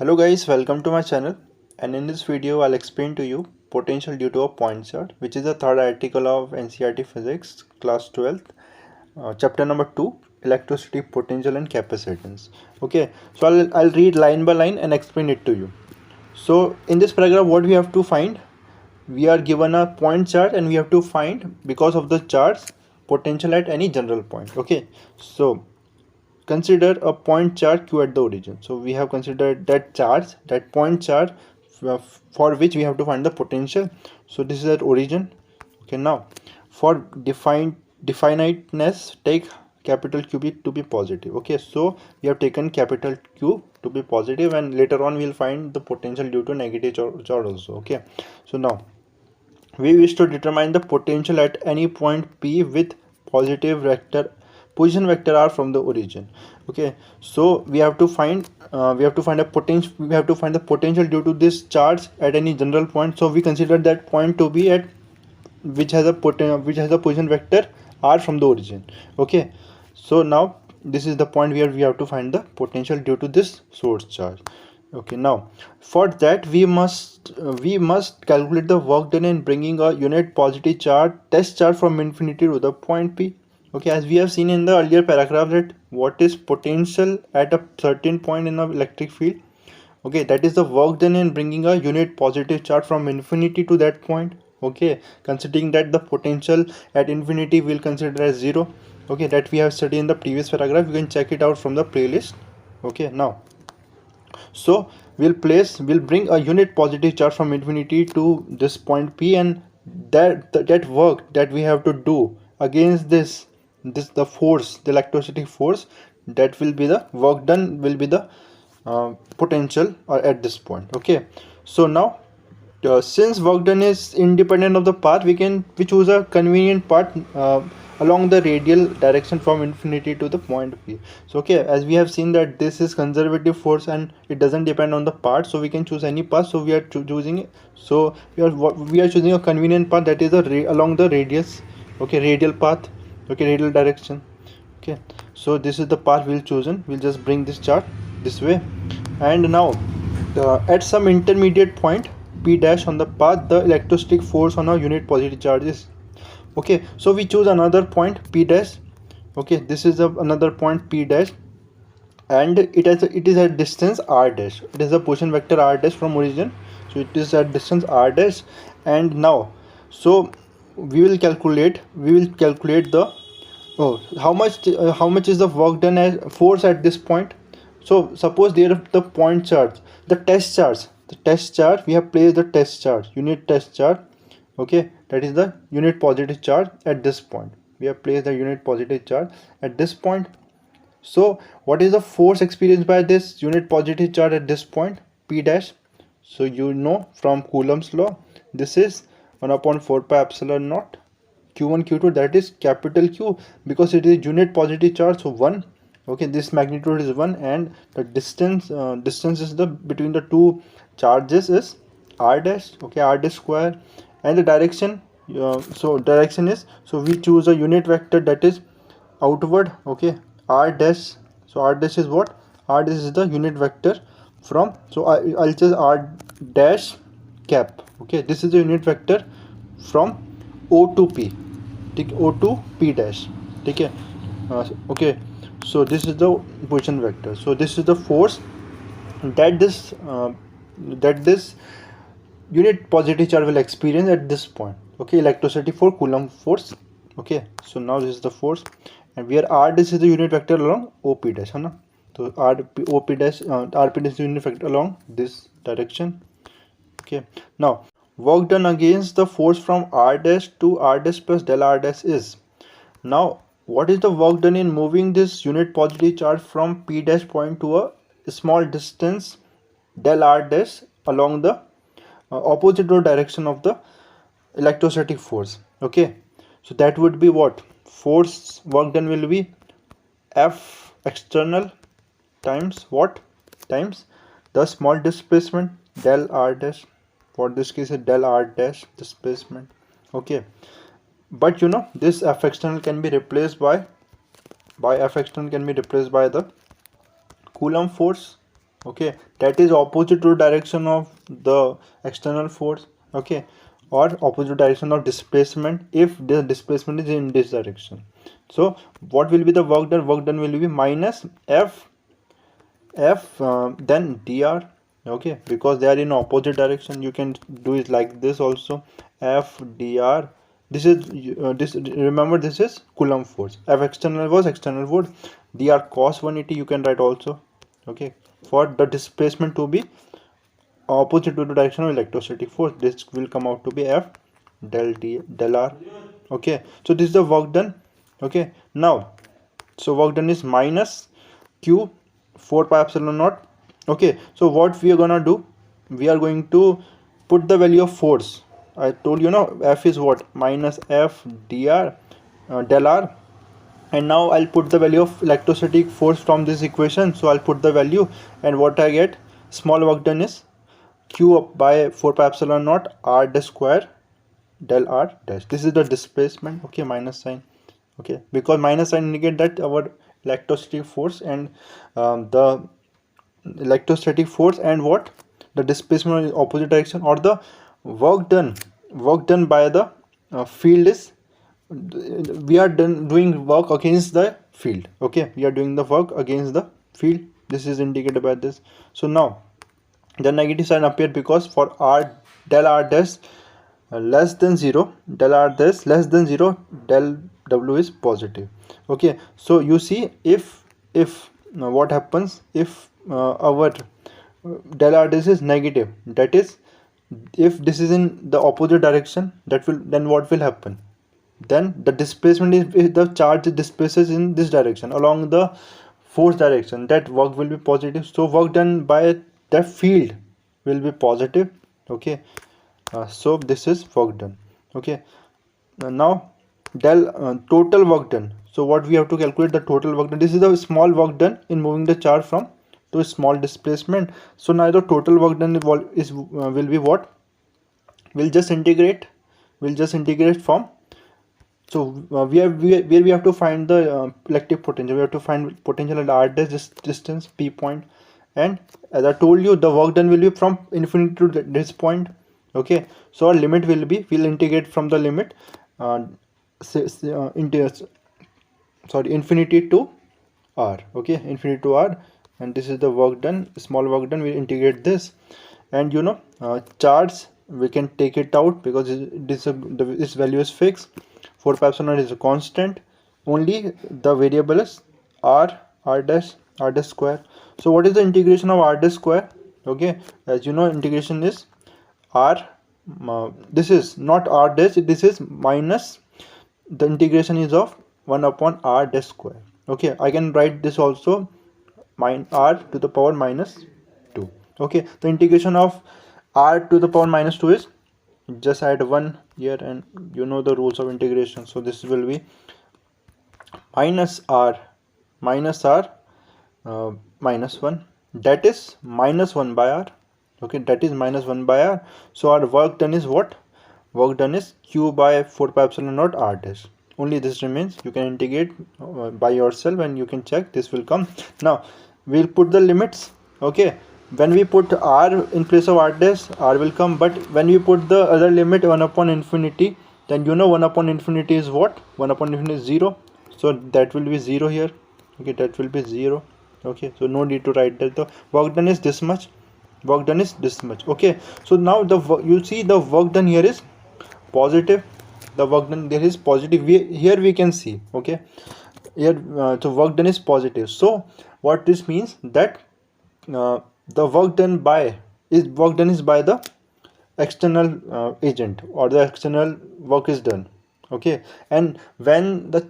Hello guys, welcome to my channel, and in this video I'll explain to you potential due to a point charge, which is the third article of NCERT physics class 12th, chapter number 2, electrostatic potential and capacitance. Okay, so I'll read line by line and explain it to you. So in this paragraph what we have to find, we are given a point charge and we have to find, because of the charge, potential at any general point. Okay, so consider a point charge q at the origin. So we have considered that point charge for which we have to find the potential. So this is at origin. Okay, now for definiteness, take capital Q to be positive. Okay, so we have taken capital Q to be positive, and later on we will find the potential due to negative charge also. Okay, so now we wish to determine the potential at any point P with positive position vector r from the origin. Okay, so we have to find a potential. We have to find the potential due to this charge at any general point. So we consider that point to be at which has a position vector r from the origin. Okay, so now this is the point where we have to find the potential due to this source charge. Okay, now for that we must calculate the work done in bringing a unit positive charge test charge from infinity to the point P. Okay, as we have seen in the earlier paragraph, that what is potential at a certain point in an electric field. Okay, that is the work done in bringing a unit positive charge from infinity to that point. Okay, considering that the potential at infinity will consider as 0. Okay, that we have studied in the previous paragraph. You can check it out from the playlist. Okay, now so we'll bring a unit positive charge from infinity to this point P, and that work that we have to do against the force, the electrostatic force, that will be the work done, will be the potential at this point. Okay, so now since work done is independent of the path, we choose a convenient path along the radial direction from infinity to the point P. So okay, as we have seen that this is conservative force and it doesn't depend on the path, so we can choose any path. So we are choosing it. So we are choosing a convenient path, that is along the radius. Okay, radial path. Okay, radial direction. Okay, so this is the path we'll chosen. We'll just bring this chart this way, and now at some intermediate point P dash on the path, the electrostatic force on a unit positive charge is. Okay, so we choose another point P dash. Okay, this is another point P dash, and it is at distance r dash. It is a position vector r dash from origin, so it is at distance r dash. And now so we will calculate the how much is the work done as force at this point. So suppose there the point charge, the test charge, we have placed the test charge, unit test charge. Okay, that is the unit positive charge at this point. We have placed the unit positive charge at this point. So what is the force experienced by this unit positive charge at this point P dash? So you know from Coulomb's law, this is 1 upon 4 pi epsilon naught q1 q2, that is capital Q, because it is unit positive charge, so 1. Okay, this magnitude is 1, and the distance is the between the two charges is r dash. Okay, r dash square. And the direction, so direction is, so we choose a unit vector that is outward. Okay, r dash. So r dash is what? R dash is the unit vector from, so I'll choose r dash cap. Okay, this is the unit vector from O to P. Take O to P dash. Okay, okay, so this is the position vector. So this is the force that this unit positive charge will experience at this point. Okay, electrostatic for Coulomb force. Okay, so now this is the force, and where r dash is the unit vector along OP dash, है ना? So OP dash, RP dash is the unit vector along this direction. Okay, now work done against the force from r dash to r dash plus del r dash is. Now what is the work done in moving this unit positive charge from P dash point to a small distance del r dash along the opposite direction of the electrostatic force? Okay, so that would be what? Force work done will be F external times what? Times the small displacement del r dash. For this case, del r dash displacement. Okay, but you know this F external can be replaced by the Coulomb force. okay, that is opposite to direction of the external force, okay, or opposite direction of displacement if the displacement is in this direction. So what will be the work done? Work done will be minus f then dr, okay, because they are in opposite direction. You can do it like this also, f dr. This is this, remember, this is Coulomb force. F external was external force, dr cos 180 you can write also, okay, for the displacement to be opposite to the direction of electrostatic force. This will come out to be f del d del r, okay. So this is the work done, okay. Now, so work done is minus q 4 pi epsilon naught, okay. So what we are gonna do, we are going to put the value of force. I told you, f is what, minus f dr del r, and now I'll put the value of electrostatic force from this equation. So I'll put the value, and what I get, small work done is q up by 4 pi epsilon naught r dash square del r dash. This is the displacement, okay, minus sign, okay, because minus sign indicate that our electrostatic force and the electrostatic force and what, the displacement in opposite direction, or the work done by the field is, we are doing work against the field, okay, we are doing the work against the field. This is indicated by this. So now the negative sign appeared because for r del r dash less than 0, del r dash less than 0, del w is positive, okay. So you see, if what happens if our del r dash is negative, that is, if this is in the opposite direction, that will, then what will happen, then the displacement is, if the charge displaces in this direction along the force direction, that work will be positive. So work done by that field will be positive, okay. So this is work done, okay. Now del total work done. So what we have to calculate, the total work done. This is the small work done in moving the charge from to a small displacement. So now the total work done is will be what, we'll just integrate from, so where we have to find the electric potential. We have to find potential at r dash distance p point, and as I told you, the work done will be from infinity to this point, okay. So our limit will be, we'll integrate from the limit infinity to r, okay, infinity to r, and this is the work done, small work done. We integrate this, and charge, we can take it out because this value is fixed. 4 pi epsilon is a constant, only the variable is r dash square. So what is the integration of r dash square, okay? As you know, integration is r, this is not r dash, this is minus, the integration is of 1 upon r dash square, okay. I can write this also, r to the power minus 2, okay. The integration of r to the power minus 2 is, just add 1 here, and you know the rules of integration. So this will be minus r minus 1, that is minus 1 by r, okay, that is minus 1 by r. So our work done is what, work done is q by 4 pi epsilon naught r dash. Only this remains. You can integrate by yourself and you can check, this will come. Now we'll put the limits, okay. When we put r in place of r dash, r will come, but when we put the other limit 1 upon infinity, then 1 upon infinity is what, 1 upon infinity is 0, so that will be 0 here, okay, that will be 0, okay. So no need to write that. The work done is this much, work done is this much, okay. So now you see the work done here is positive, the work done there is positive. Here we can see, okay, here so work done is positive. So what this means, that the work done is by the external agent, or the external work is done, okay. And when the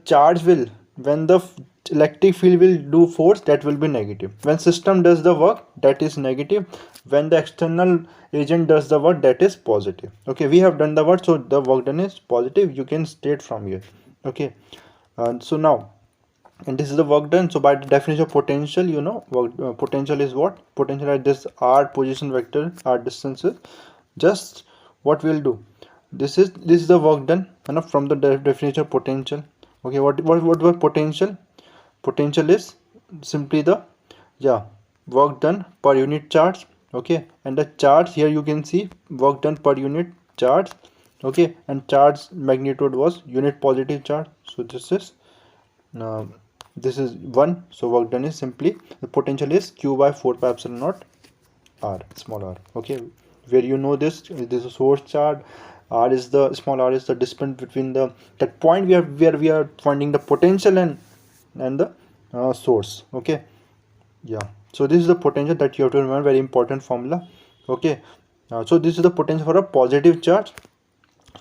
electric field will do force, that will be negative. When system does the work, that is negative. When the external agent does the work, that is positive, okay. We have done the work, so the work done is positive. You can state from here, okay. So now, and this is the work done. So by the definition of potential, potential is what, potential at this r position vector, r distances. Just what we'll do, this is the work done, from the definition of potential, okay. What was potential? Potential is simply the, work done per unit charge, okay, and the charge here you can see work done per unit charge, okay, and charge magnitude was unit positive charge. So this is 1, so work done is simply the potential is q by 4 pi epsilon naught r, small r, okay, where you know this is a source charge, r is the small r is the distance between the that point where we are finding the potential and the source, okay. Yeah, so this is the potential that you have to remember, very important formula, okay. So this is the potential for a positive charge.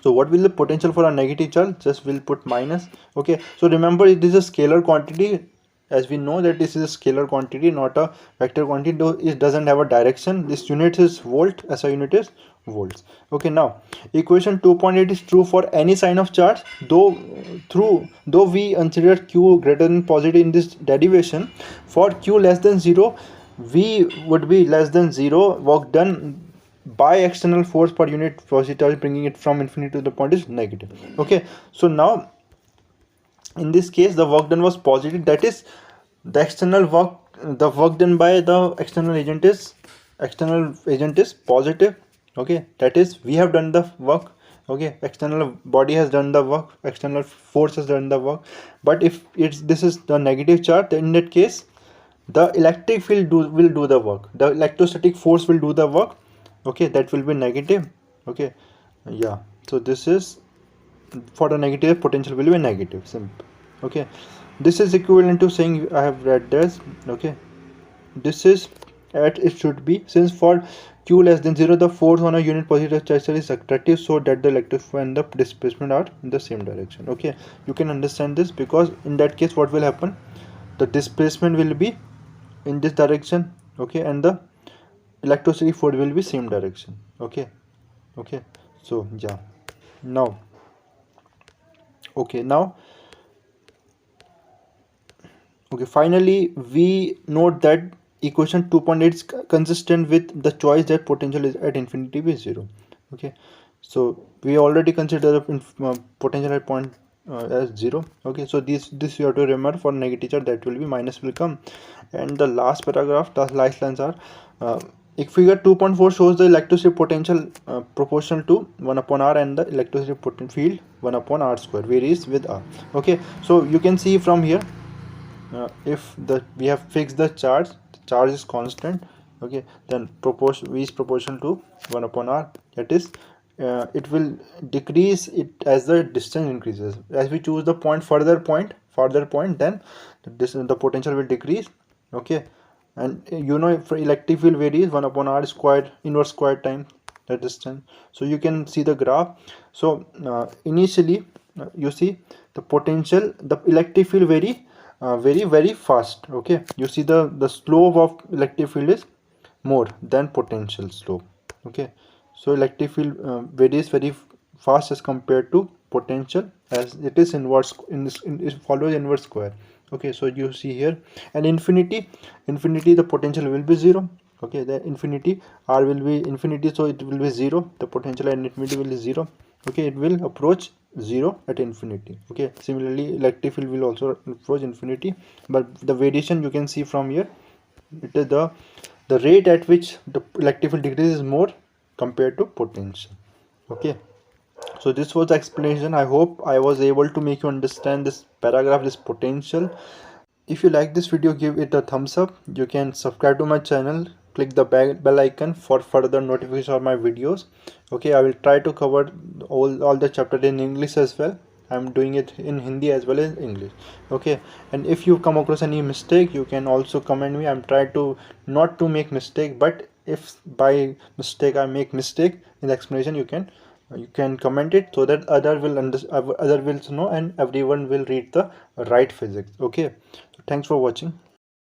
So what will the potential for a negative charge? Just we'll put minus, okay. So remember, it is a scalar quantity, as we know that this is a scalar quantity, not a vector quantity, though it doesn't have a direction. This unit is volt, SI unit is volts, okay. Now equation 2.8 is true for any sign of charge, though we consider q greater than positive in this derivation. For q less than 0, v would be less than 0, work done by external force per unit velocity charge, bringing it from infinity to the point is negative, okay. So now in this case the work done was positive, that is the external work, the work done by the external agent is positive, okay, that is we have done the work, okay, external body has done the work, external force has done the work. But if this is the negative charge, then in that case the electric field will do the work, the electrostatic force will do the work, okay, that will be negative, okay. Yeah, so this is for the negative, potential will be negative, simple, okay. This is equivalent to saying, I have read this, okay, this is at it should be, since for q less than 0 the force on a unit positive charge is attractive, so that the electric and the displacement are in the same direction, okay. You can understand this, because in that case what will happen, the displacement will be in this direction, okay, and the electrostatic force will be same direction, okay. Okay, so yeah, now okay, now okay, finally we note that equation 2.8 is consistent with the choice that potential is at infinity be 0, okay. So we already consider the potential at point as 0, okay. So this you have to remember, for negative charge that will be minus will come. And the last paragraph, the last lines are if figure 2.4 shows the electrostatic potential proportional to 1 upon r, and the electrostatic potential field 1 upon r square varies with r, okay. So you can see from here, if we have fixed the charge is constant, okay, then v is proportional to 1 upon r, that is it will decrease it as the distance increases. As we choose the further point, then the potential will decrease, okay. And you know, if electric field varies 1 upon r squared, inverse square time the distance. So you can see the graph. So initially you see the potential, the electric field very fast, okay. You see the slope of electric field is more than potential slope, okay. So electric field varies very fast as compared to potential, as it is inverse it follows inverse square, okay. So you see here, and infinity the potential will be 0, okay. The infinity r will be infinity, so it will be 0, the potential and infinity will be 0, okay. It will approach 0 at infinity, okay. Similarly electric field will also approach infinity, but the variation you can see from here, it is the rate at which the electric field decreases more compared to potential, okay. So this was the explanation. I hope I was able to make you understand this paragraph, this potential. If you like this video, give it a thumbs up. You can subscribe to my channel, click the bell icon for further notifications of my videos, okay. I will try to cover all the chapter in English as well. I'm doing it in Hindi as well as English, okay. And if you come across any mistake, you can also comment me. I'm trying to not to make mistake, but if by mistake I make mistake in the explanation, you can comment it, so that other will know, and everyone will read the right physics, okay. So thanks for watching.